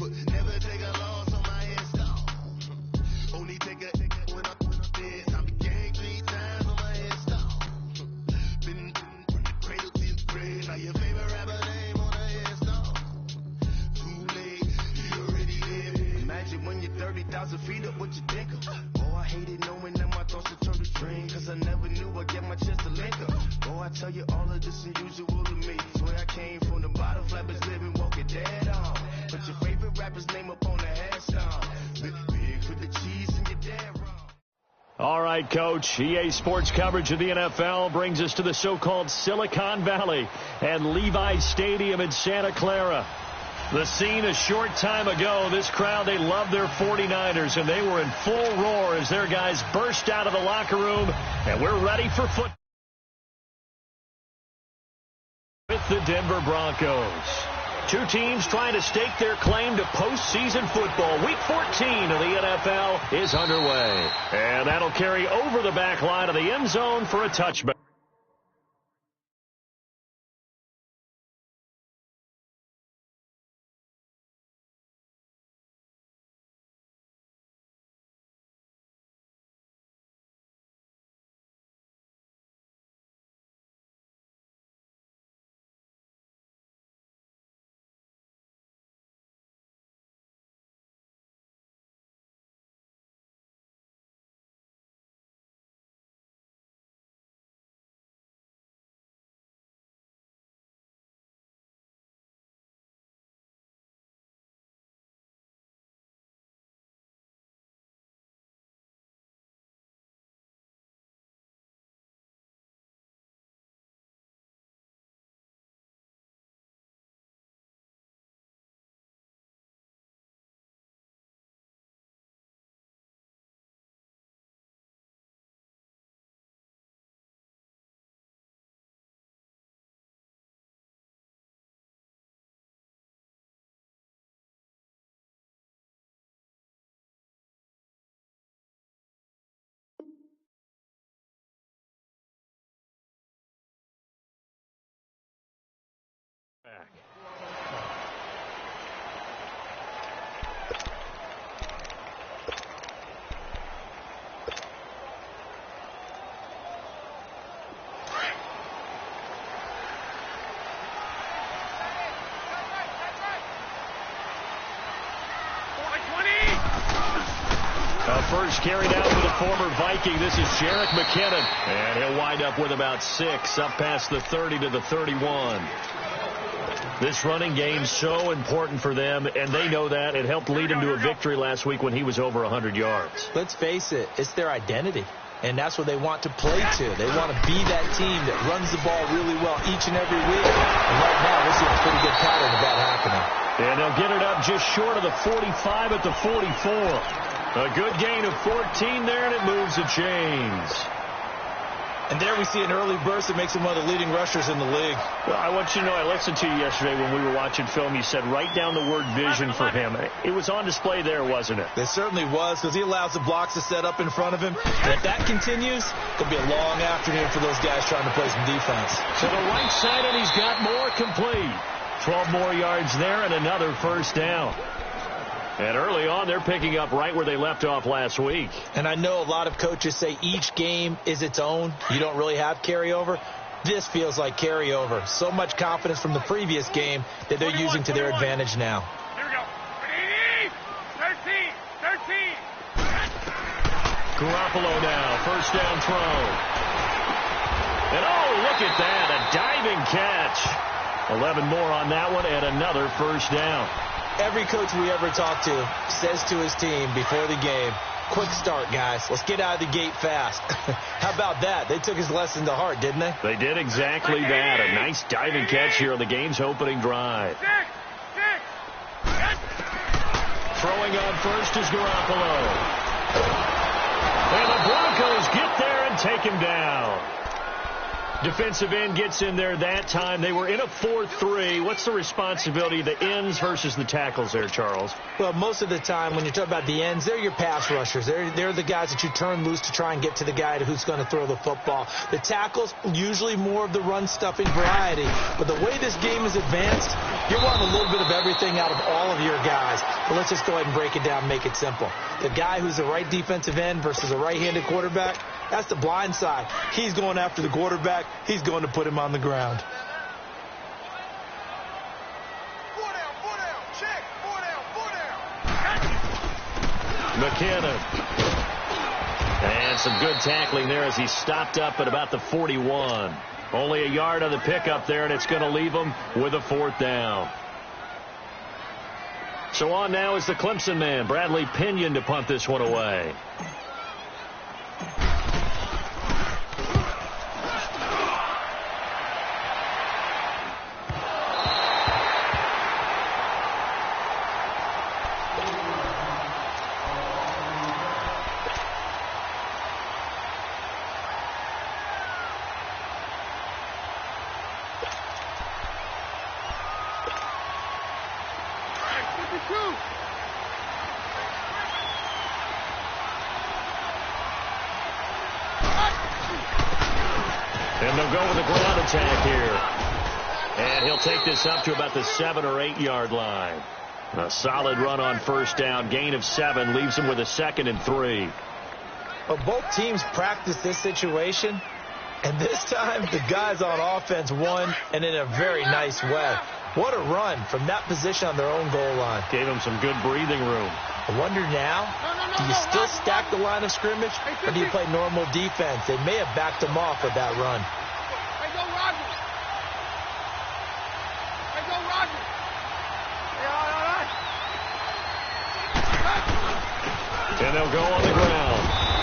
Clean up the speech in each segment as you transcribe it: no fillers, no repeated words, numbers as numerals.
Never take a loss on my install. Only take a when I'm dead. I became 3 times on my install. Been from the cradle to the grave. Now your favorite rapper name on the install. Too late, you already there. Imagine when you're 30,000 feet up, what you think of? Oh, I hated knowing that my thoughts would turn to dream. Cause I never knew I'd get my chance to link up. Oh, I tell you all of this unusual to me. Swear I came from the bottom, flappers living, walking dead on. Put your favorite rapper's name up on the headstone. Big for the cheese and you're dead wrong. All right, Coach. EA Sports coverage of the NFL brings us to the so-called Silicon Valley and Levi's Stadium in Santa Clara. The scene a short time ago, this crowd, they loved their 49ers, and they were in full roar as their guys burst out of the locker room, and we're ready for football with the Denver Broncos. Two teams trying to stake their claim to postseason football. Week 14 of the NFL is underway, and that'll carry over the back line of the end zone for a touchback. First carried out for the former Viking. This is Jerick McKinnon. And he'll wind up with about 6 up past the 30 to the 31. This running game's so important for them, and they know that. It helped lead him to a victory last week when he was over 100 yards. Let's face it, it's their identity. And that's what they want to play to. They want to be that team that runs the ball really well each and every week. And right now, we're seeing a pretty good pattern of that happening. And they'll get it up just short of the 45 at the 44. A good gain of 14 there, and it moves the chains. And there we see an early burst that makes him one of the leading rushers in the league. Well, I want you to know, I listened to you yesterday when we were watching film. You said write down the word vision for him. It was on display there, wasn't it? It certainly was, because he allows the blocks to set up in front of him. And if that continues, it'll be a long afternoon for those guys trying to play some defense. To the right side, and he's got more complete. 12 more yards there and another first down. And early on, they're picking up right where they left off last week. And I know a lot of coaches say each game is its own. You don't really have carryover. This feels like carryover. So much confidence from the previous game that they're using to their advantage now. Here we go. 13. Garoppolo now, first down throw. And oh, look at that, a diving catch. 11 more on that one and another first down. Every coach we ever talk to says to his team before the game, quick start, guys. Let's get out of the gate fast. How about that? They took his lesson to heart, didn't they? They did exactly that. A nice diving catch here on the game's opening drive. Throwing on first is Garoppolo. And the Broncos get there and take him down. Defensive end gets in there that time. They were in a 4-3. What's the responsibility of the ends versus the tackles there, Charles? Well, most of the time when you talk about the ends, they're your pass rushers. They're the guys that you turn loose to try and get to the guy who's going to throw the football. The tackles, usually more of the run-stuffing variety. But the way this game is advanced, you're wanting a little bit of everything out of all of your guys. guys. But let's just go ahead and break it down and make it simple. The guy who's the right defensive end versus a right-handed quarterback, that's the blind side. He's going after the quarterback. He's going to put him on the ground. McKinnon. And some good tackling there as he stopped up at about the 41. Only a yard on the pickup there, and it's going to leave him with a 4th down. So on now is the Clemson man, Bradley Pinion, to punt this one away. And they'll go with the ground attack here. And he'll take this up to about the 7 or 8 yard line. A solid run on 1st down. Gain of 7 leaves him with a 2nd and 3. Well, both teams practice this situation. And this time, the guys on offense won, and in a very nice way. What a run from that position on their own goal line. Gave him some good breathing room. I wonder now, do you still stack the line of scrimmage, or do you play normal defense? They may have backed him off with that run. And they'll go on the ground.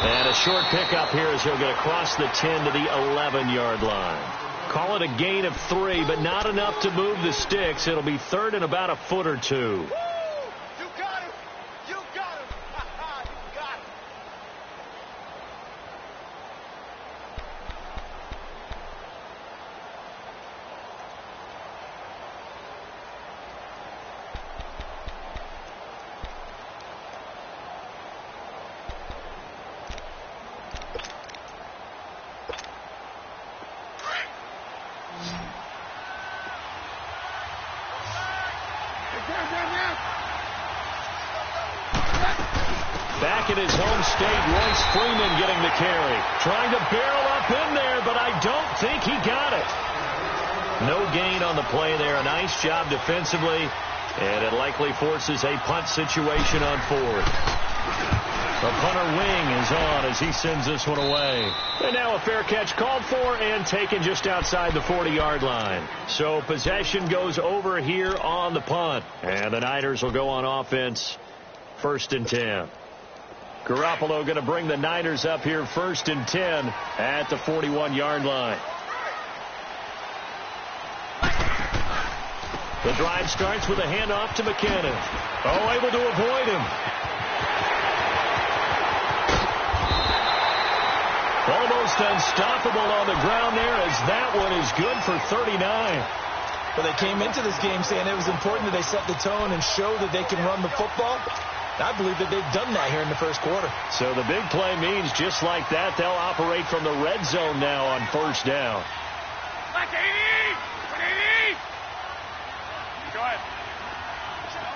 And a short pickup here as he'll get across the 10 to the 11-yard line. Call it a gain of 3, but not enough to move the sticks. It'll be 3rd and about a foot or 2. Back in his home state, Royce Freeman getting the carry. Trying to barrel up in there, but I don't think he got it. No gain on the play there. A nice job defensively, and it likely forces a punt situation on 4th. The punter wing is on as he sends this one away. And now a fair catch called for and taken just outside the 40-yard line. So possession goes over here on the punt. And the Niners will go on offense, 1st and 10. Garoppolo going to bring the Niners up here 1st and 10 at the 41-yard line. The drive starts with a handoff to McKinnon. Oh, able to avoid him. Almost unstoppable on the ground there as that one is good for 39. Well, they came into this game saying it was important that they set the tone and show that they can run the football. I believe that they've done that here in the 1st quarter. So the big play means just like that, they'll operate from the red zone now on 1st down. Go ahead.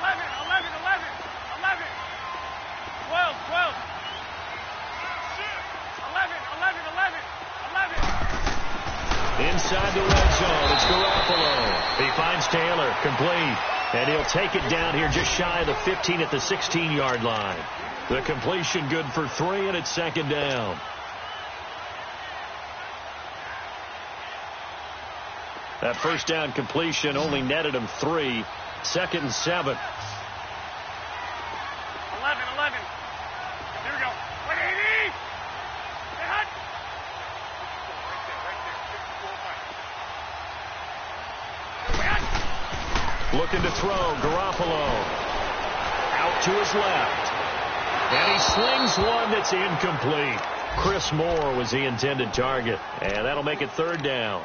11, 12. 11. Inside the red zone, it's Garoppolo. He finds Taylor, complete. And he'll take it down here just shy of the 15 at the 16-yard line. The completion good for 3, and it's 2nd down. That 1st down completion only netted him 3. 2nd and 7. 11. Here we go. 180. Hey, hut. Looking to throw, Garoppolo. Out to his left. And he slings one that's incomplete. Chris Moore was the intended target. And that'll make it 3rd down.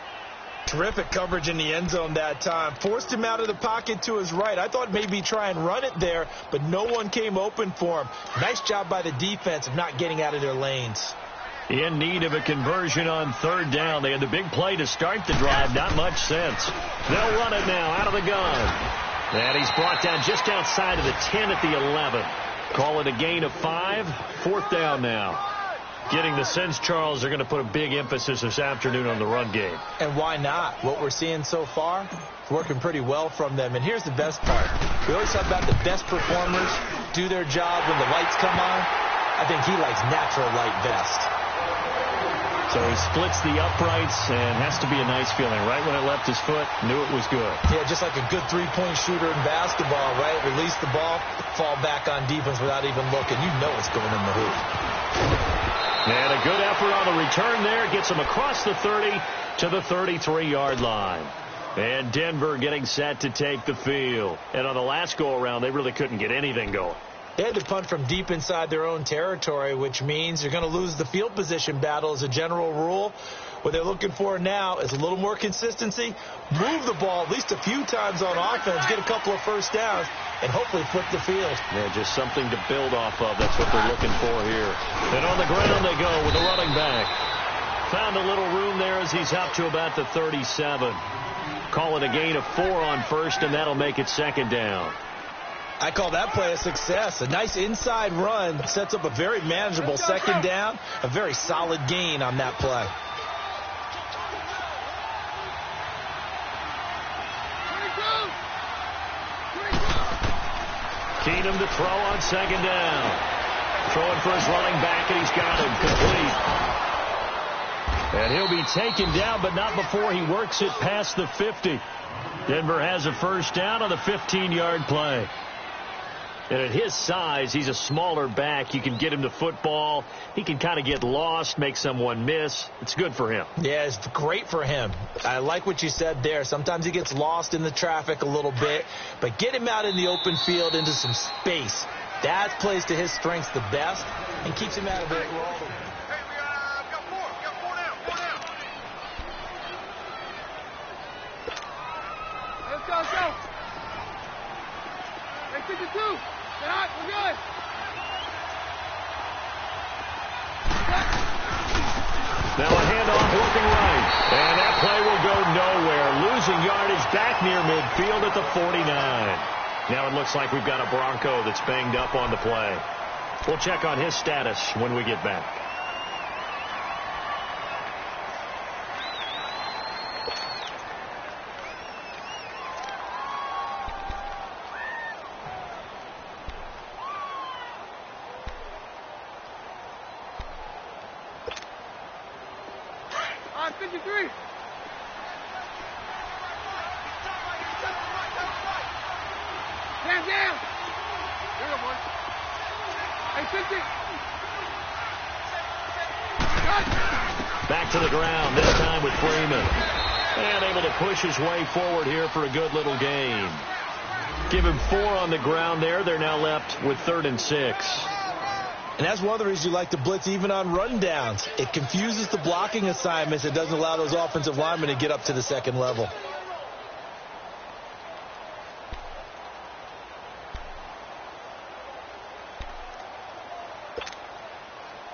Terrific coverage in the end zone that time. Forced him out of the pocket to his right. I thought maybe try and run it there, but no one came open for him. Nice job by the defense of not getting out of their lanes. In need of a conversion on 3rd down. They had the big play to start the drive. Not much sense. They'll run it now out of the gun. And he's brought down just outside of the 10 at the 11. Call it a gain of 5. 4th down now. Getting the sense, Charles, they're going to put a big emphasis this afternoon on the run game. And why not? What we're seeing so far, it's working pretty well from them. And here's the best part. We always talk about the best performers do their job when the lights come on. I think he likes natural light vest. So he splits the uprights and has to be a nice feeling. Right when it left his foot, knew it was good. Yeah, just like a good three-point shooter in basketball, right? Release the ball, fall back on defense without even looking. You know it's going in the hoop. And a good effort on the return there. Gets him across the 30 to the 33-yard line. And Denver getting set to take the field. And on the last go-around, they really couldn't get anything going. They had to punt from deep inside their own territory, which means you're going to lose the field position battle as a general rule. What they're looking for now is a little more consistency, move the ball at least a few times on offense, get a couple of first downs, and hopefully flip the field. Yeah, just something to build off of. That's what they're looking for here. And on the ground they go with the running back. Found a little room there as he's up to about the 37. Call it a gain of 4 on first, and that'll make it 2nd down. I call that play a success. A nice inside run sets up a very manageable 2nd down, a very solid gain on that play. Keenum to throw on 2nd down. Throwing for his running back, and he's got him complete. And he'll be taken down, but not before he works it past the 50. Denver has a first down on the 15-yard play. And at his size, he's a smaller back. You can get him the football. He can kind of get lost, make someone miss. It's good for him. Yeah, it's great for him. I like what you said there. Sometimes he gets lost in the traffic a little bit. But get him out in the open field into some space. That plays to his strengths the best and keeps him out of it. Let's go. Hey, 52. Get out. We're good. Now a handoff working right. And that play will go nowhere. Losing yardage back near midfield at the 49. Now it looks like we've got a Bronco that's banged up on the play. We'll check on his status when we get back. On 53. Hands down. There you go, boy. Hey, 50. Back to the ground, this time with Freeman. And able to push his way forward here for a good little gain. Give him 4 on the ground there. They're now left with 3rd and 6. And that's one of the reasons you like to blitz even on rundowns. It confuses the blocking assignments. It doesn't allow those offensive linemen to get up to the 2nd level.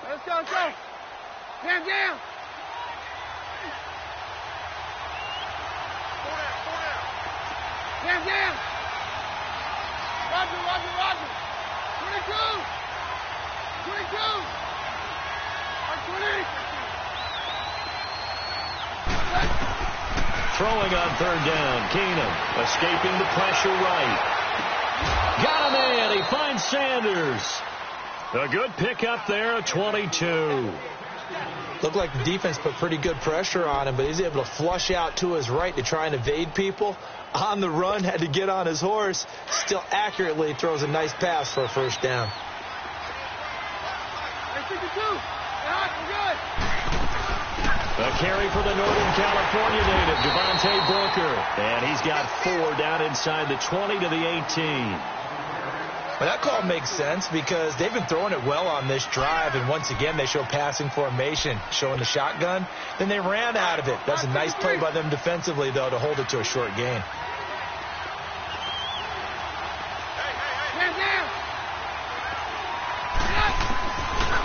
Let's go. Hands down. Hands down. Roger. 22. 22. Throwing on 3rd down. Keenum escaping the pressure right. Got him in. He finds Sanders. A good pickup there at 22. Looked like the defense put pretty good pressure on him, but he's able to flush out to his right to try and evade people. On the run, had to get on his horse. Still accurately throws a nice pass for a first down. A carry for the Northern California native, Devontae Booker. And he's got 4 down inside the 20 to the 18. Well, that call makes sense because they've been throwing it well on this drive, and once again they show passing formation, showing the shotgun. Then they ran out of it. That's a nice play by them defensively, though, to hold it to a short gain.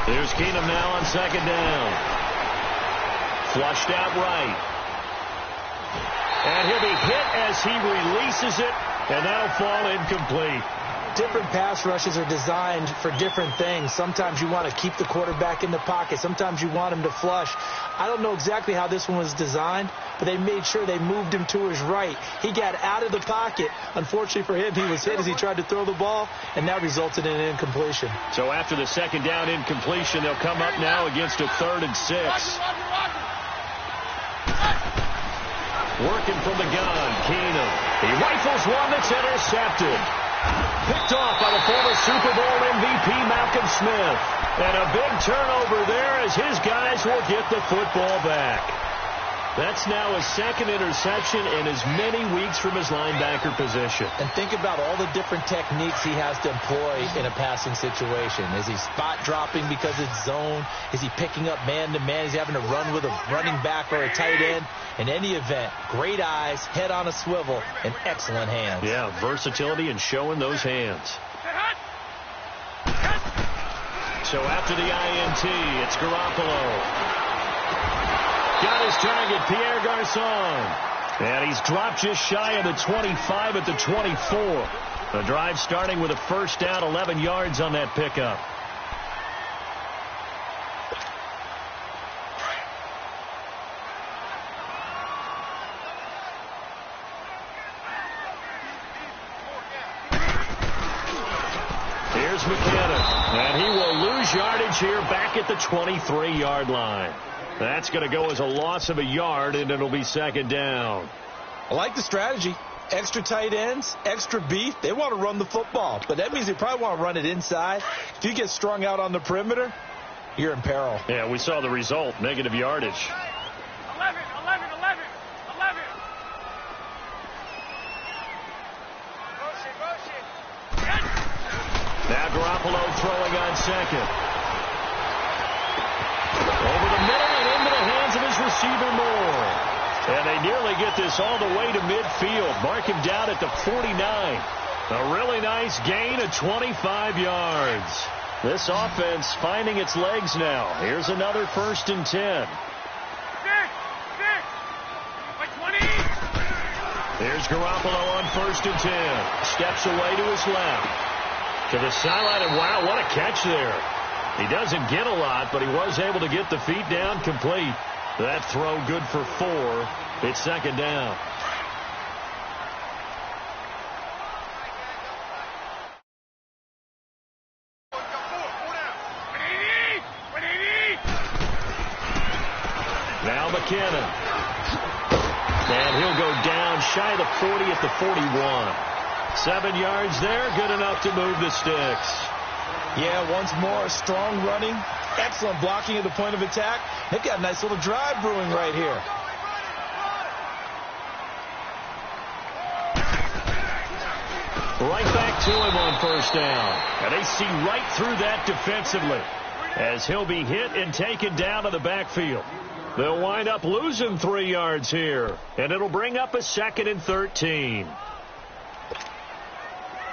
Here's Keenum now on 2nd down. Flushed out right. And he'll be hit as he releases it and that'll fall incomplete. Different pass rushes are designed for different things. Sometimes you want to keep the quarterback in the pocket. Sometimes you want him to flush. I don't know exactly how this one was designed, but they made sure they moved him to his right. He got out of the pocket. Unfortunately for him, he was hit as he tried to throw the ball, and that resulted in an incompletion. So after the second down incompletion, they'll come up now against a 3rd and 6. Working from the gun, Keenum. He rifles one that's intercepted. Picked off by the former Super Bowl MVP Malcolm Smith. And a big turnover there as his guys will get the football back. That's now his 2nd interception in as many weeks from his linebacker position. And think about all the different techniques he has to employ in a passing situation. Is he spot dropping because it's zone? Is he picking up man-to-man? Is he having to run with a running back or a tight end? In any event, great eyes, head on a swivel, and excellent hands. Yeah, versatility and showing those hands. So after the INT, it's Garoppolo. Got his target, Pierre Garçon. And he's dropped just shy of the 25 at the 24. The drive starting with a first down, 11 yards on that pickup. Here's McKinnon. And he will lose yardage here back at the 23-yard line. That's going to go as a loss of a yard, and it'll be 2nd down. I like the strategy. Extra tight ends, extra beef. They want to run the football, but that means they probably want to run it inside. If you get strung out on the perimeter, you're in peril. Yeah, we saw the result, negative yardage. 11. Now Garoppolo throwing on 2nd. Over the middle and into the hands of his receiver Moore. And they nearly get this all the way to midfield. Mark him down at the 49. A really nice gain of 25 yards. This offense finding its legs now. Here's another 1st and 10. Here's Garoppolo on 1st and 10. Steps away to his left. To the sideline, and wow, what a catch there. He doesn't get a lot, but he was able to get the feet down complete. That throw good for 4. It's 2nd down. Now McKinnon. And he'll go down shy of the 40 at the 41. 7 yards there, good enough to move the sticks. Yeah, once more, strong running, excellent blocking at the point of attack. They've got a nice little drive brewing right here. Right back to him on 1st down. And they see right through that defensively as he'll be hit and taken down to the backfield. They'll wind up losing 3 yards here, and it'll bring up a 2nd and 13.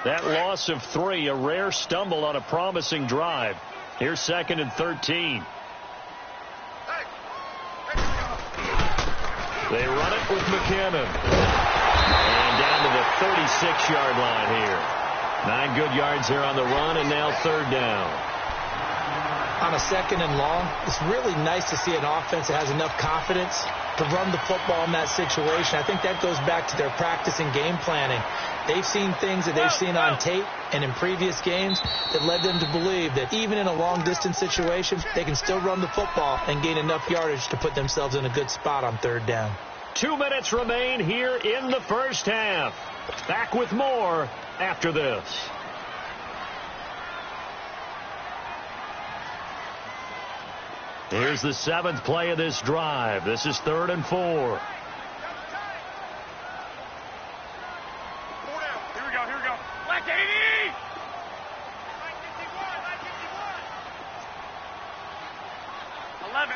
That loss of 3, a rare stumble on a promising drive. Here's 2nd and 13. They run it with McKinnon. And down to the 36-yard line here. 9 good yards here on the run, and now 3rd down. On a 2nd and long, it's really nice to see an offense that has enough confidence to run the football in that situation. I think that goes back to their practice and game planning. They've seen things that they've seen on tape and in previous games that led them to believe that even in a long-distance situation, they can still run the football and gain enough yardage to put themselves in a good spot on 3rd down. 2 minutes remain here in the first half. Back with more after this. Here's the 7th play of this drive. This is 3rd and 4. Here we go. Black 80! 11.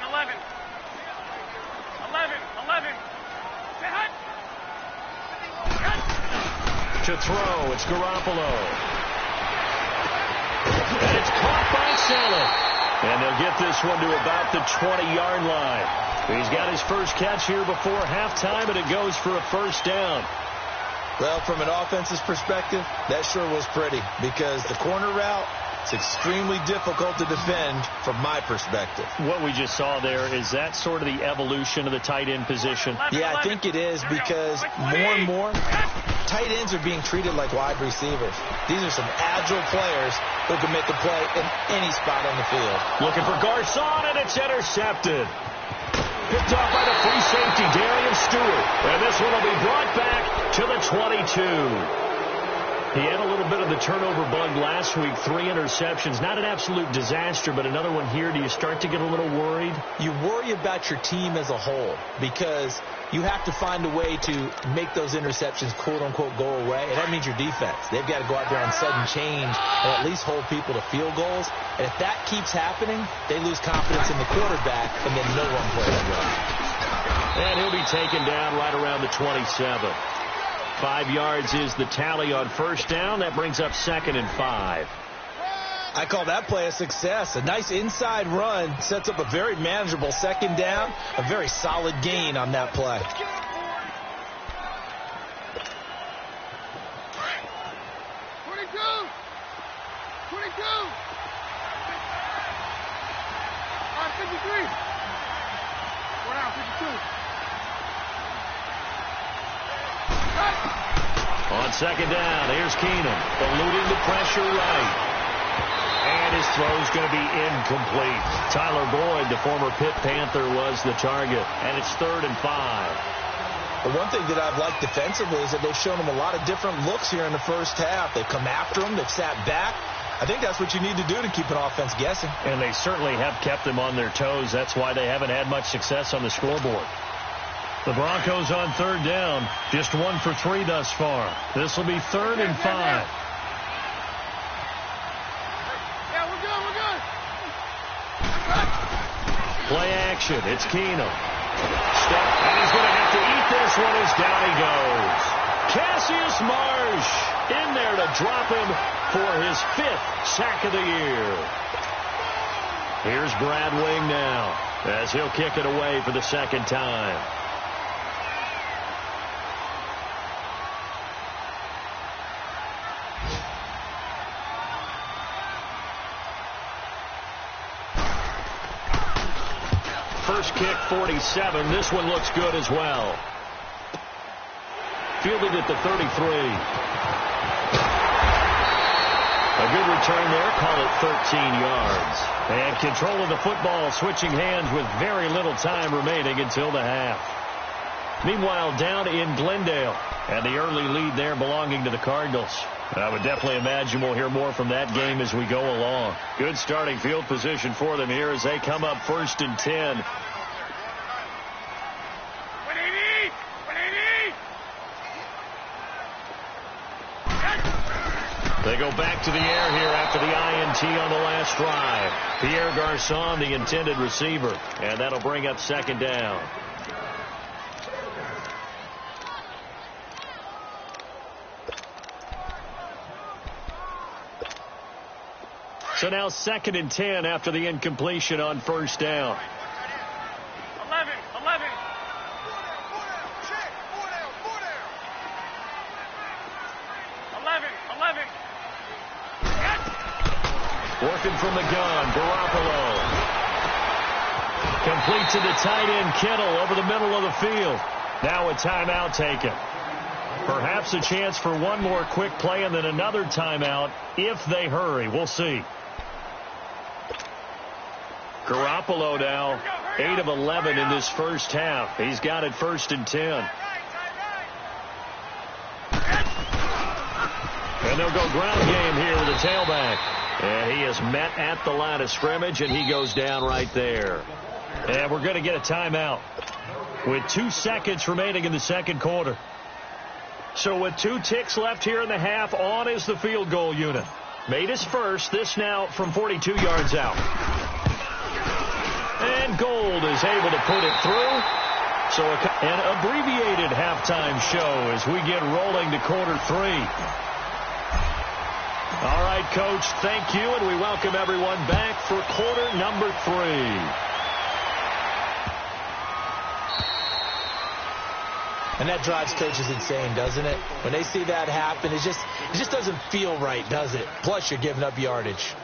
To throw, it's Garoppolo. And it's caught by Saleh. And they'll get this one to about the 20-yard line. He's got his first catch here before halftime, and it goes for a 1st down. Well, from an offense's perspective, that sure was pretty because the corner route, it's extremely difficult to defend from my perspective. What we just saw there, is that sort of the evolution of the tight end position? Yeah, I think it is because more and more tight ends are being treated like wide receivers. These are some agile players who can make a play in any spot on the field. Looking for Garcon, and it's intercepted. Picked off by the free safety, Darian Stewart. And this one will be brought back to the 22. He had a little bit of the turnover bug last week, 3 interceptions. Not an absolute disaster, but another one here. Do you start to get a little worried? You worry about your team as a whole because you have to find a way to make those interceptions, quote-unquote, go away. And that means your defense. They've got to go out there on sudden change and at least hold people to field goals. And if that keeps happening, they lose confidence in the quarterback, and then no one plays well. And he'll be taken down right around the 27. 5 yards is the tally on first down. That brings up 2nd and 5. I call that play a success. A nice inside run sets up a very manageable 2nd down. A very solid gain on that play. On 2nd down, here's Keenum, eluding the pressure right. And his throw's going to be incomplete. Tyler Boyd, the former Pitt Panther, was the target. And it's 3rd and 5. The one thing that I've liked defensively is that they've shown him a lot of different looks here in the first half. They've come after him. They've sat back. I think that's what you need to do to keep an offense guessing. And they certainly have kept them on their toes. That's why they haven't had much success on the scoreboard. The Broncos on 3rd down, just 1 for 3 thus far. This will be 3rd and 5. Yeah, we're good. Play action. It's Keenum. Step, and he's going to have to eat this one as down he goes. Cassius Marsh in there to drop him for his 5th sack of the year. Here's Brad Wing now as he'll kick it away for the 2nd time. First kick, 47. This one looks good as well. Fielded at the 33. A good return there. Call it 13 yards. And control of the football, switching hands with very little time remaining until the half. Meanwhile, down in Glendale. And the early lead there belonging to the Cardinals. I would definitely imagine we'll hear more from that game as we go along. Good starting field position for them here as they come up 1st and 10. They go back to the air here after the INT on the last drive. Pierre Garcon, the intended receiver. And that'll bring up 2nd down. So now 2nd and 10 after the incompletion on first down. 11. Working from the gun, Garoppolo. Complete to the tight end, Kittle, over the middle of the field. Now a timeout taken. Perhaps a chance for one more quick play and then another timeout if they hurry. We'll see. Garoppolo now 8 of 11 in this first half. He's got it 1st and 10. And they'll go ground game here with the tailback. And he is met at the line of scrimmage, and he goes down right there. And we're going to get a timeout with 2 seconds remaining in the 2nd quarter. So with 2 ticks left here in the half, on is the field goal unit. Made his first, this now from 42 yards out. And Gold is able to put it through. So an abbreviated halftime show as we get rolling to quarter 3. All right, Coach, thank you, and we welcome everyone back for quarter number 3. And that drives coaches insane, doesn't it? When they see that happen, it just doesn't feel right, does it? Plus, you're giving up yardage.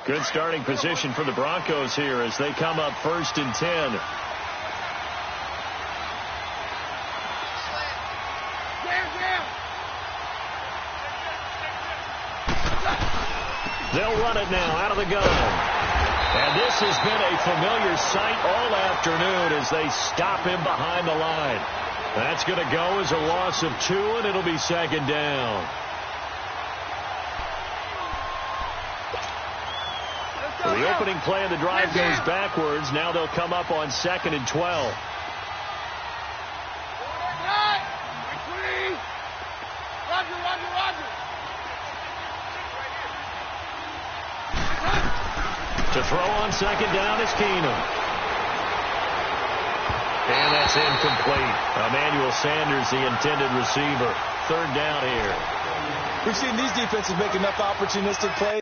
Good starting position for the Broncos here as they come up 1st and 10. They'll run it now out of the gun. And this has been a familiar sight all afternoon as they stop him behind the line. That's going to go as a loss of 2, and it'll be 2nd down. The opening play of the drive goes backwards. Now they'll come up on 2nd and 12. To throw on 2nd down is Keenum. And that's incomplete. Emmanuel Sanders, the intended receiver. 3rd down here. We've seen these defenses make enough opportunistic plays.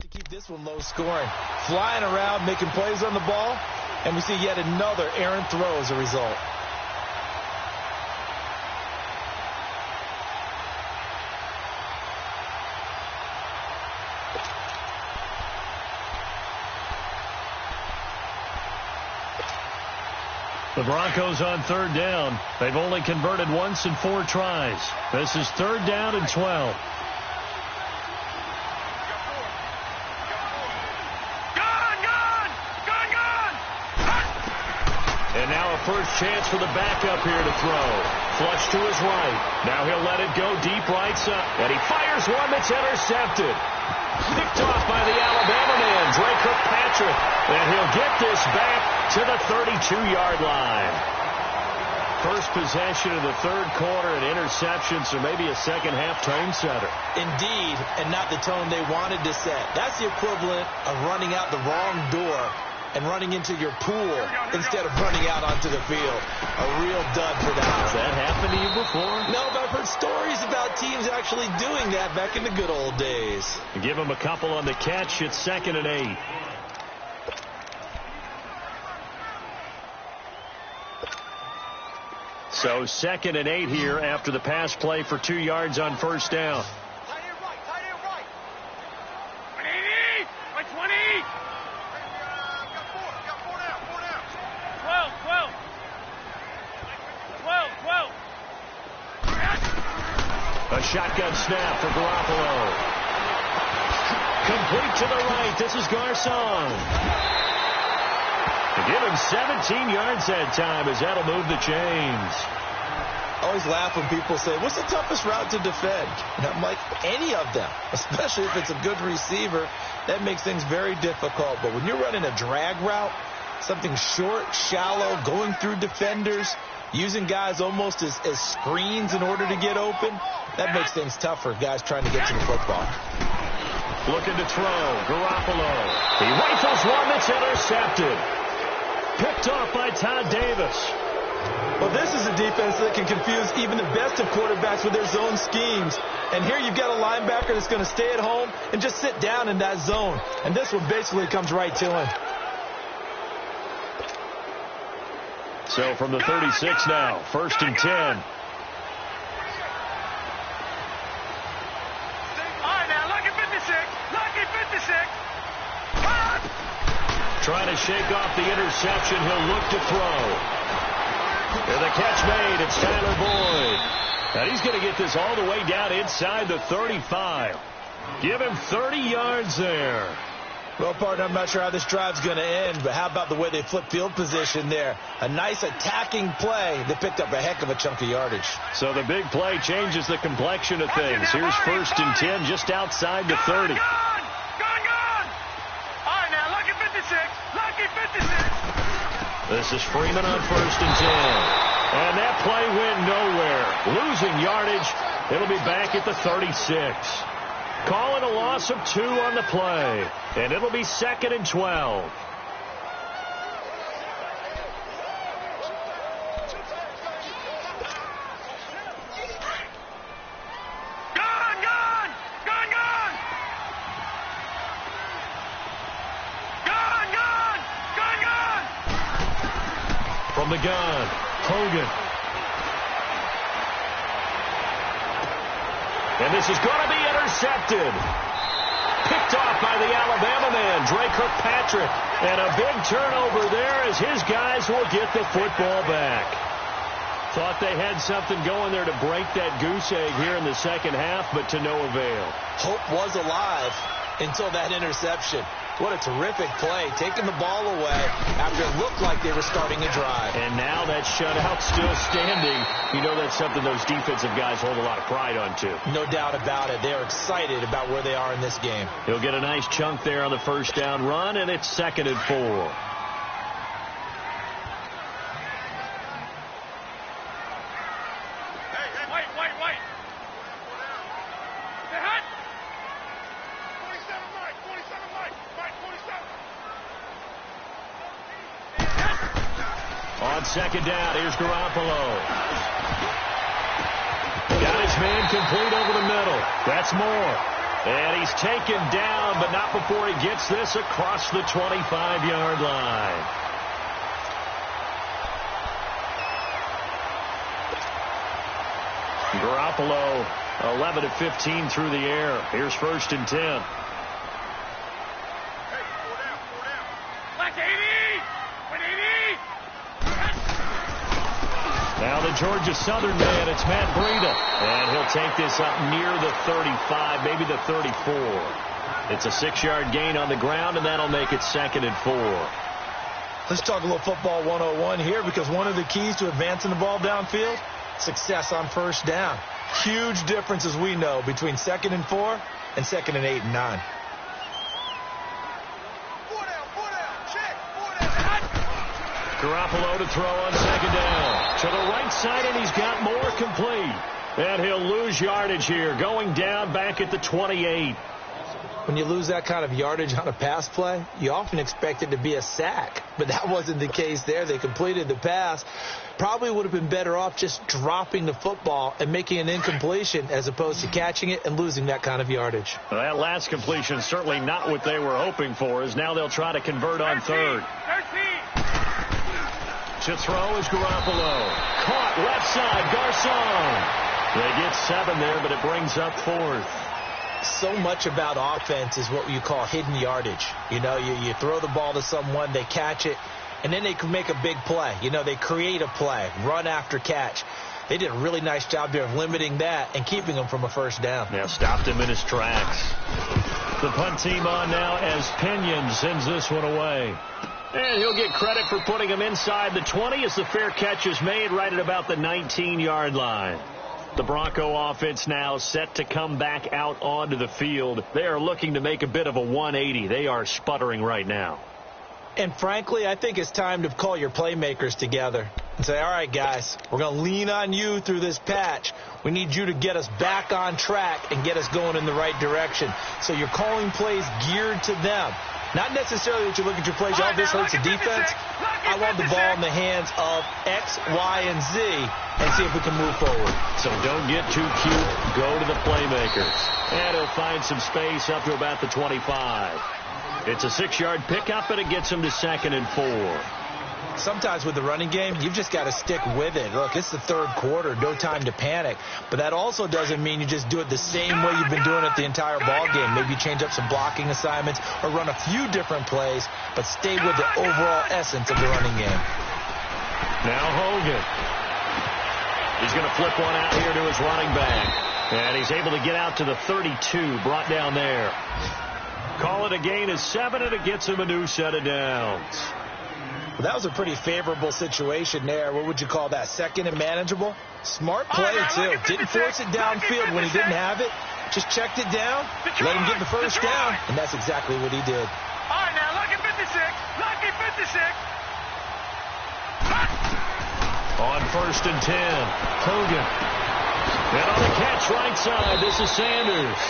To keep this one low scoring. Flying around, making plays on the ball, and we see yet another errant throw as a result. The Broncos on 3rd down. They've only converted once in 4 tries. This is 3rd down and 12. And now a first chance for the backup here to throw. Flush to his right. Now he'll let it go deep right side. And he fires one that's intercepted. Picked off by the Alabama man, Drake Kirkpatrick. And he'll get this back to the 32-yard line. First possession of the 3rd quarter, an interception, so maybe a second-half tone setter. Indeed, and not the tone they wanted to set. That's the equivalent of running out the wrong door and running into your pool instead of running out onto the field. A real dud for that. Has that happened to you before? No, but I've heard stories about teams actually doing that back in the good old days. Give him a couple on the catch. It's 2nd and 8. So 2nd and 8 here after the pass play for 2 yards on 1st down. Tight end right. 180, 120. Got four now. 12. A shotgun snap for Garoppolo. Complete to the right. This is Garcon. To give him 17 yards that time as that'll move the chains. I always laugh when people say, what's the toughest route to defend? And I'm like, any of them, especially if it's a good receiver. That makes things very difficult. But when you're running a drag route, something short, shallow, going through defenders, using guys almost as screens in order to get open, that makes things tough for guys trying to get to the football. Looking to throw. Garoppolo. He rifles one that's intercepted. Picked off by Todd Davis. Well, this is a defense that can confuse even the best of quarterbacks with their zone schemes. And here you've got a linebacker that's going to stay at home and just sit down in that zone. And this one basically comes right to him. So from the 36 now, 1st and 10. All right, now, lucky 56. Lucky 56. Trying to shake off the interception. He'll look to throw. And the catch made. It's Tyler Boyd. And he's going to get this all the way down inside the 35. Give him 30 yards there. Well, partner, I'm not sure how this drive's going to end, but how about the way they flip field position there? A nice attacking play that picked up a heck of a chunk of yardage. So the big play changes the complexion of things. Here's 1st and 10 just outside the 30. This is Freeman on 1st and 10. And that play went nowhere. Losing yardage. It'll be back at the 36. Calling a loss of 2 on the play. And it'll be 2nd and 12. From the gun, Hogan. And this is going to be intercepted. Picked off by the Alabama man, Dre Kirkpatrick. And a big turnover there as his guys will get the football back. Thought they had something going there to break that goose egg here in the second half, but to no avail. Hope was alive until that interception. What a terrific play, taking the ball away after it looked like they were starting a drive. And now that shutout still standing. You know that's something those defensive guys hold a lot of pride on, too. No doubt about it. They're excited about where they are in this game. He'll get a nice chunk there on the first down run, and it's 2nd and 4. Wait. Say hot. 27 Mike. Mike, 27. On 2nd down, here's Garoppolo. Got his man complete over the middle. That's Moore. And he's taken down, but not before he gets this across the 25-yard line. Garoppolo, 11 of 15 through the air. Here's 1st and 10. Now the Georgia Southern man, it's Matt Breida. And he'll take this up near the 35, maybe the 34. It's a 6-yard gain on the ground, and that'll make it 2nd and 4. Let's talk a little football 101 here, because one of the keys to advancing the ball downfield, success on first down. Huge difference, as we know, between 2nd and 4 and 2nd and 8 and 9. Garoppolo to throw on 2nd down. To the right side, and he's got Moore complete. And he'll lose yardage here, going down back at the 28. When you lose that kind of yardage on a pass play, you often expect it to be a sack. But that wasn't the case there. They completed the pass. Probably would have been better off just dropping the football and making an incompletion as opposed to catching it and losing that kind of yardage. Well, that last completion certainly not what they were hoping for, as now they'll try to convert on 3rd. To throw is Garoppolo. Caught left side, Garcon. They get 7 there, but it brings up 4th. So much about offense is what you call hidden yardage. You know, you throw the ball to someone, they catch it, and then they can make a big play. You know, they create a play, run after catch. They did a really nice job there of limiting that and keeping him from a first down. Yeah, stopped him in his tracks. The punt team on now as Pinion sends this one away. And he'll get credit for putting him inside the 20 as the fair catch is made right at about the 19-yard line. The Bronco offense now set to come back out onto the field. They are looking to make a bit of a 180. They are sputtering right now. And frankly, I think it's time to call your playmakers together and say, all right, guys, we're going to lean on you through this patch. We need you to get us back on track and get us going in the right direction. So you're calling plays geared to them. Not necessarily that you look at your plays, this hurts the defense. I want the ball in the hands of X, Y, and Z and see if we can move forward. So don't get too cute. Go to the playmakers. And he'll find some space up to about the 25. It's a 6-yard pickup, and it gets him to 2nd and 4. Sometimes with the running game, you've just got to stick with it. Look, it's the 3rd quarter, no time to panic. But that also doesn't mean you just do it the same way you've been doing it the entire ball game. Maybe you change up some blocking assignments or run a few different plays, but stay with the overall essence of the running game. Now Hogan. He's going to flip one out here to his running back. And he's able to get out to the 32, brought down there. Call it a gain of 7, and it gets him a new set of downs. Well, that was a pretty favorable situation there. What would you call that? 2nd and manageable? Smart play, too. Didn't force it downfield when he didn't have it. Just checked it down, let him get the first down, and that's exactly what he did. All right, now, lucky 56. Lucky 56. On 1st and 10, Hogan. And on the catch right side, this is Sanders.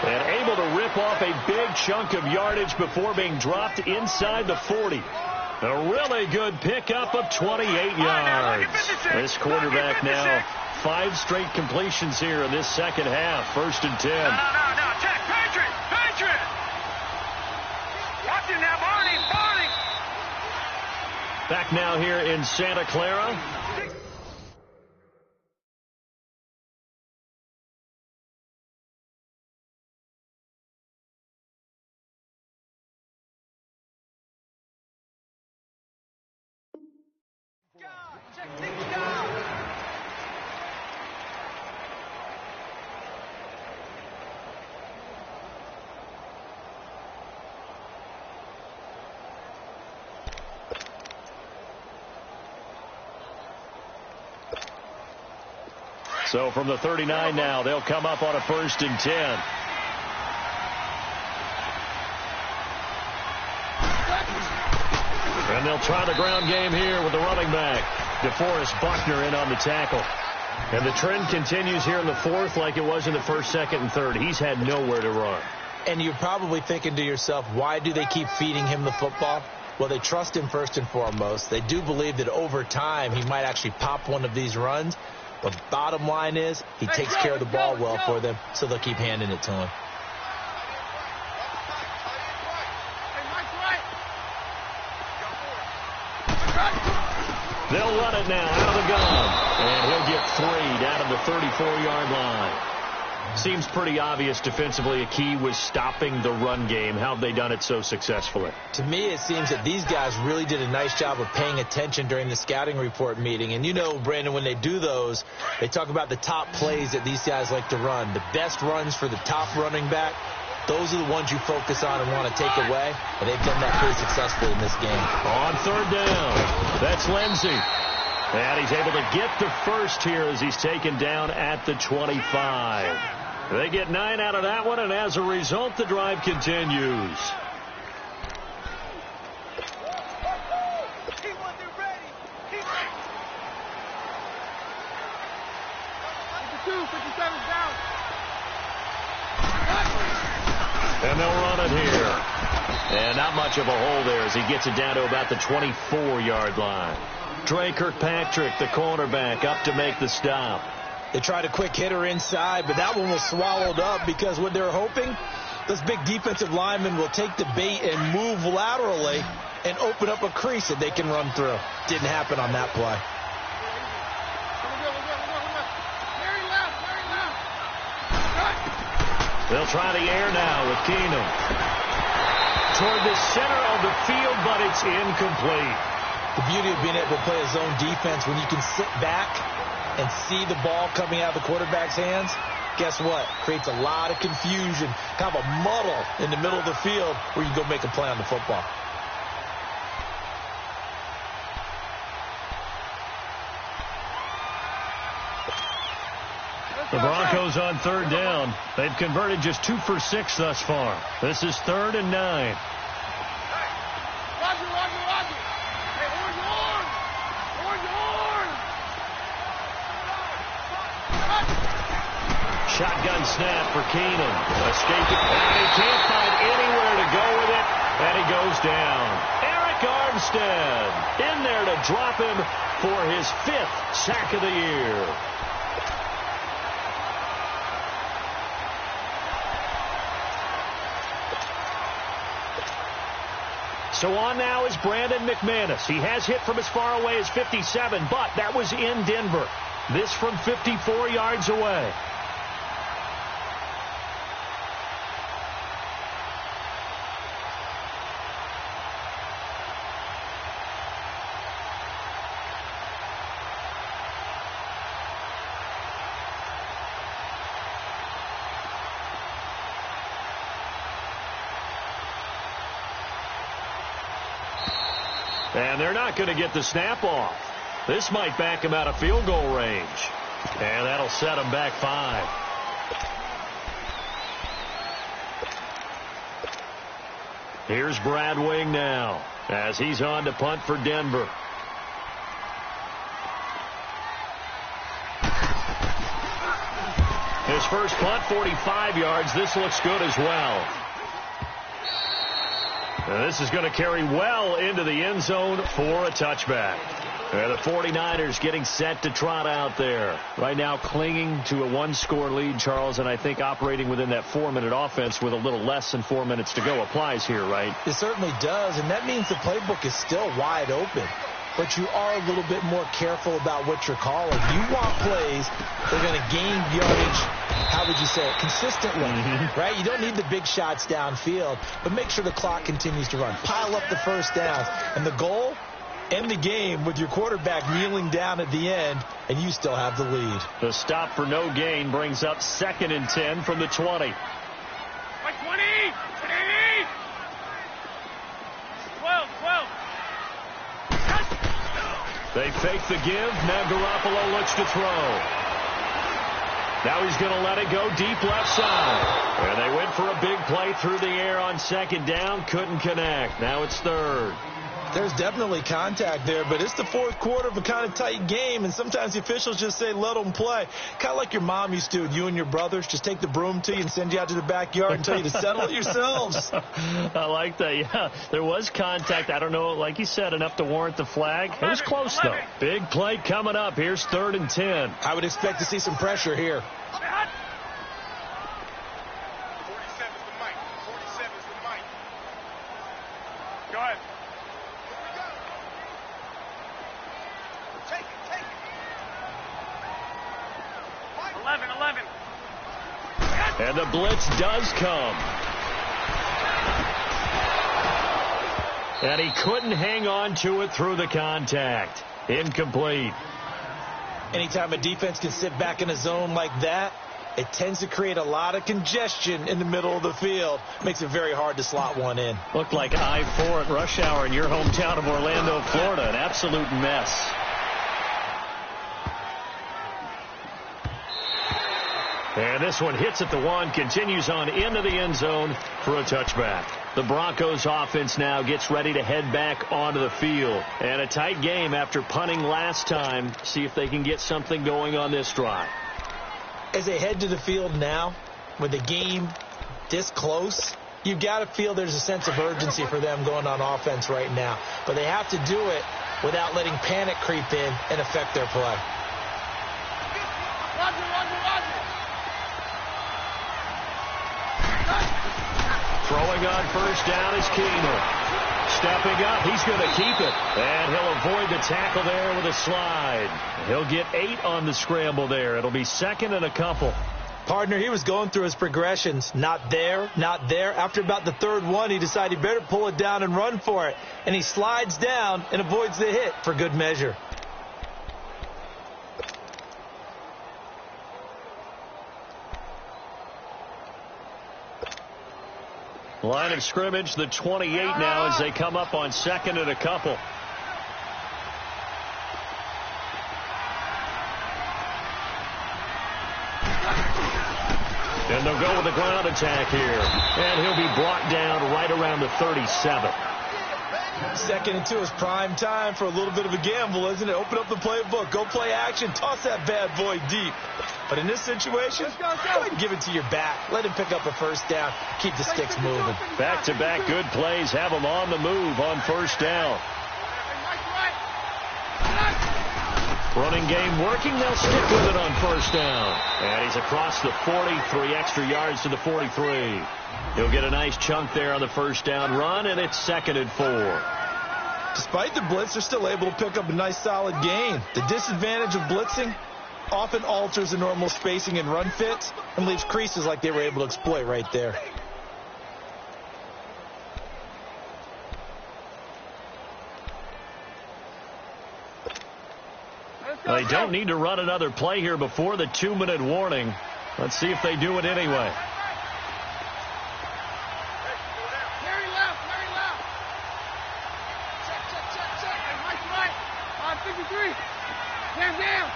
And able to rip off a big chunk of yardage before being dropped inside the 40. A really good pickup of 28 yards. This quarterback now 5 straight completions here in this second half. 1st and 10. No. Check. Patriot. Watch him now, Barney. Back now here in Santa Clara. So from the 39 now, they'll come up on a 1st and 10. And they'll try the ground game here with the running back. DeForest Buckner in on the tackle. And the trend continues here in the 4th like it was in the 1st, 2nd, and 3rd. He's had nowhere to run. And you're probably thinking to yourself, why do they keep feeding him the football? Well, they trust him first and foremost. They do believe that over time he might actually pop one of these runs. But bottom line is he takes care of the ball well for them, so they'll keep handing it to him. They'll run it now out of the gun. And he'll get 3 down to the 34-yard line. Seems pretty obvious defensively a key was stopping the run game. How have they done it so successfully? To me, it seems that these guys really did a nice job of paying attention during the scouting report meeting. And you know, Brandon, when they do those, they talk about the top plays that these guys like to run. The best runs for the top running back, those are the ones you focus on and want to take away. And they've done that pretty successfully in this game. On 3rd down, that's Lindsey. And he's able to get the first here as he's taken down at the 25. They get 9 out of that one, and as a result, the drive continues. And they'll run it here. And not much of a hole there as he gets it down to about the 24-yard line. Dre Kirkpatrick, the cornerback, up to make the stop. They tried a quick hitter inside, but that one was swallowed up because what they're hoping, those big defensive linemen will take the bait and move laterally and open up a crease that they can run through. Didn't happen on that play. They'll try the air now with Keenum. Toward the center of the field, but it's incomplete. The beauty of being able to play a zone defense when you can sit back and see the ball coming out of the quarterback's hands, guess what? Creates a lot of confusion, kind of a muddle in the middle of the field where you can go make a play on the football. The Broncos on 3rd down. They've converted just 2 for 6 thus far. This is 3rd and 9. Shotgun snap for Keenum. Escaping. And he can't find anywhere to go with it. And he goes down. Eric Armstead in there to drop him for his 5th sack of the year. So on now is Brandon McManus. He has hit from as far away as 57, but that was in Denver. This from 54 yards away. And they're not going to get the snap off. This might back him out of field goal range. And that'll set him back 5. Here's Brad Wing now as he's on to punt for Denver. His first punt, 45 yards. This looks good as well. And this is going to carry well into the end zone for a touchback. And the 49ers getting set to trot out there. Right now clinging to a one-score lead, Charles, and I think operating within that 4-minute offense with a little less than 4 minutes to go applies here, right? It certainly does, and that means the playbook is still wide open. But you are a little bit more careful about what you're calling. You want plays that are going to gain yardage, how would you say it, consistently, right? You don't need the big shots downfield, but make sure the clock continues to run. Pile up the first downs. And the goal, end the game with your quarterback kneeling down at the end, and you still have the lead. The stop for no gain brings up 2nd and 10 from the 20. 20! 12, 12. They fake the give. Now Garoppolo looks to throw. Now he's going to let it go deep left side. And they went for a big play through the air on 2nd down. Couldn't connect. Now it's 3rd. There's definitely contact there, but it's the 4th quarter of a kind of tight game, and sometimes the officials just say, let them play. Kind of like your mom used to, and you and your brothers just take the broom to you and send you out to the backyard and tell you to settle it yourselves. I like that, yeah. There was contact. I don't know, like you said, enough to warrant the flag. It was close, though. Big play coming up. Here's 3rd and 10. I would expect to see some pressure here. 47's the mic. 47's the mic. Go ahead. 11. And the blitz does come. And he couldn't hang on to it through the contact. Incomplete. Anytime a defense can sit back in a zone like that, it tends to create a lot of congestion in the middle of the field. Makes it very hard to slot one in. Looked like I-4 at rush hour in your hometown of Orlando, Florida. An absolute mess. And this one hits at the 1, continues on into the end zone for a touchback. The Broncos offense now gets ready to head back onto the field. And a tight game after punting last time. See if they can get something going on this drive. As they head to the field now, with the game this close, you've got to feel there's a sense of urgency for them going on offense right now. But they have to do it without letting panic creep in and affect their play. Throwing on first down is Keenum. Stepping up, he's going to keep it. And he'll avoid the tackle there with a slide. He'll get 8 on the scramble there. It'll be 2nd and a couple. Partner, he was going through his progressions. Not there, not there. After about the 3rd one, he decided he better pull it down and run for it. And he slides down and avoids the hit for good measure. Line of scrimmage, the 28 now as they come up on 2nd and a couple. And they'll go with the ground attack here. And he'll be brought down right around the 37. 2nd and 2 is prime time for a little bit of a gamble, isn't it? Open up the playbook, go play action, toss that bad boy deep. But in this situation, go ahead and give it to your back. Let him pick up a first down. Keep the sticks moving. Back-to-back good plays have him on the move on first down. Running game working. They'll stick with it on first down. And he's across the 40, 3 extra yards to the 43. He'll get a nice chunk there on the first down run, and it's 2nd and 4. Despite the blitz, they're still able to pick up a nice solid gain. The disadvantage of blitzing often alters the normal spacing and run fits and leaves creases like they were able to exploit right there. They don't need to run another play here before the 2-minute warning. Let's see if they do it anyway. Larry left. Check. Mike right. On 53. Down.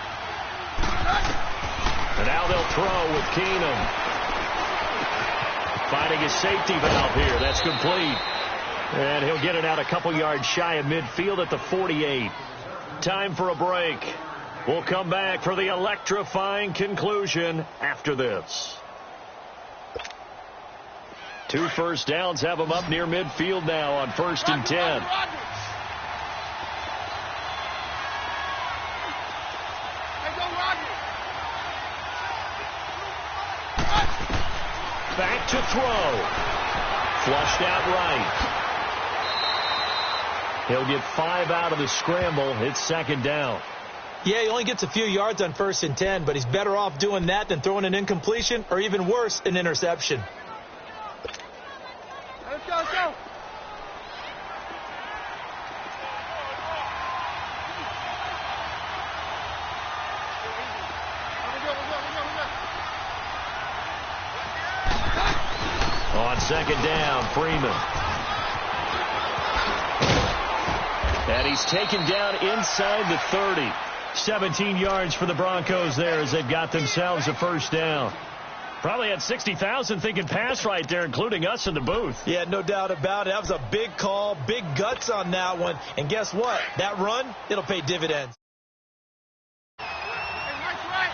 And now they'll throw with Keenum. Finding his safety valve here. That's complete. And he'll get it out a couple yards shy of midfield at the 48. Time for a break. We'll come back for the electrifying conclusion after this. 2 first downs have them up near midfield now on 1st and 10. Back to throw. Flushed out right. He'll get 5 out of the scramble. It's 2nd down. Yeah, he only gets a few yards on 1st and 10, but he's better off doing that than throwing an incompletion or even worse, an interception. Let's go, let's go. On 2nd down, Freeman. And he's taken down inside the 30. 17 yards for the Broncos there as they've got themselves a 1st down. Probably had 60,000 thinking pass right there, including us in the booth. Yeah, no doubt about it. That was a big call, big guts on that one. And guess what? That run, it'll pay dividends. Hey, nice right.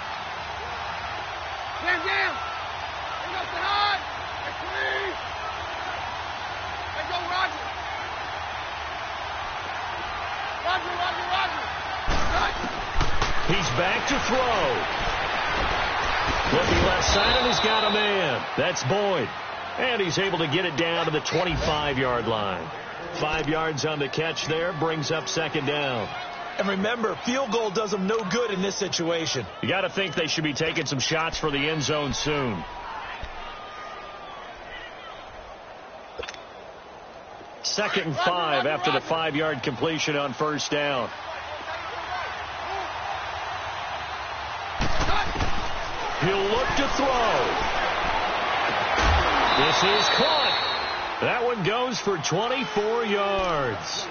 Jam, jam. Bring up the high. Hey, please. Let's go, Roger. Roger, Roger, Roger. Roger. He's back to throw. Looking left side, and he's got a man. That's Boyd. And he's able to get it down to the 25-yard line. 5 yards on the catch there, brings up 2nd down. And remember, field goal does them no good in this situation. You got to think they should be taking some shots for the end zone soon. Second and 5 after the 5-yard completion on 1st down. He'll look to throw. This is caught. That one goes for 24 yards.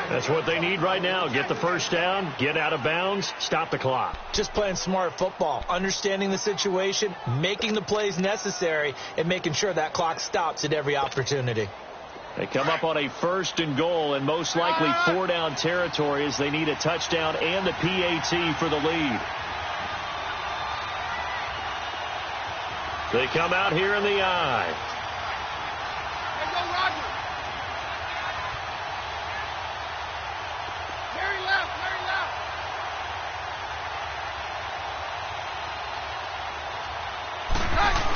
That's what they need right now. Get the 1st down, get out of bounds, stop the clock. Just playing smart football, understanding the situation, making the plays necessary, and making sure that clock stops at every opportunity. They come up on a 1st and goal, and most likely 4-down territory as they need a touchdown and the PAT for the lead. They come out here in the eye. Let's go, Roger. Very left, very left.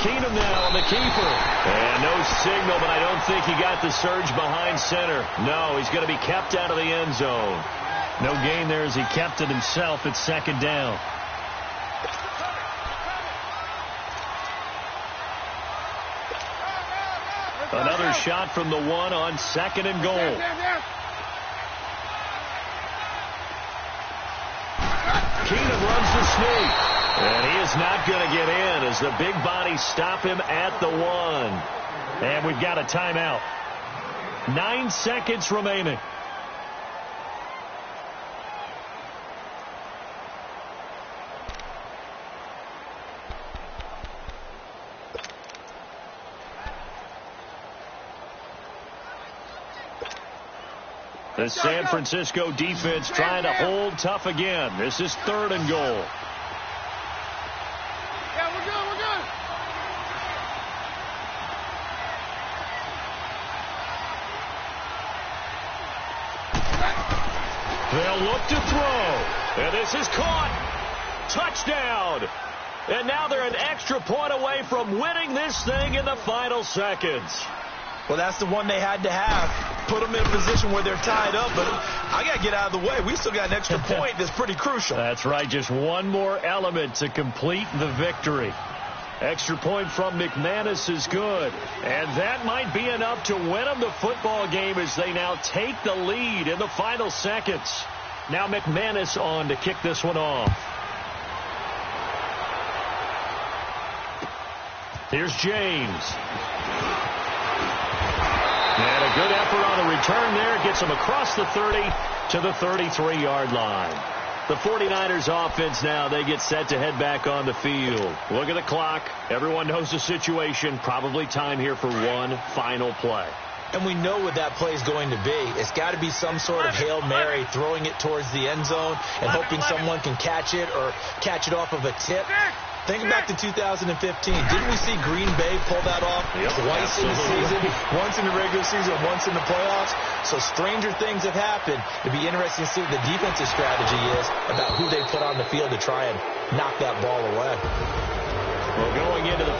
Keenum now on the keeper. And no signal, but I don't think he got the surge behind center. No, he's going to be kept out of the end zone. No gain there as he kept it himself at 2nd down. Another shot from the 1 on 2nd and goal. Keenum runs the sneak. And he is not going to get in as the big bodies stop him at the 1. And we've got a timeout. 9 seconds remaining. The San Francisco defense trying to hold tough again. This is 3rd and goal. Yeah, we're good, we're good. They'll look to throw. And this is caught. Touchdown. And now they're an extra point away from winning this thing in the final seconds. Well, that's the one they had to have. Put them in a position where they're tied up, but I got to get out of the way. We still got an extra point that's pretty crucial. That's right. Just one more element to complete the victory. Extra point from McManus is good. And that might be enough to win them the football game as they now take the lead in the final seconds. Now McManus on to kick this one off. Here's James. And a good effort on the return there. Gets him across the 30 to the 33-yard line. The 49ers offense now, they get set to head back on the field. Look at the clock. Everyone knows the situation. Probably time here for one final play. And we know what that play is going to be. It's got to be some sort of Hail Mary, throwing it towards the end zone and hoping someone can catch it or catch it off of a tip. Think back to 2015. Didn't we see Green Bay pull that off twice in the season? Once in the regular season, once in the playoffs. So stranger things have happened. It'd be interesting to see what the defensive strategy is about who they put on the field to try and knock that ball away. Well, going into the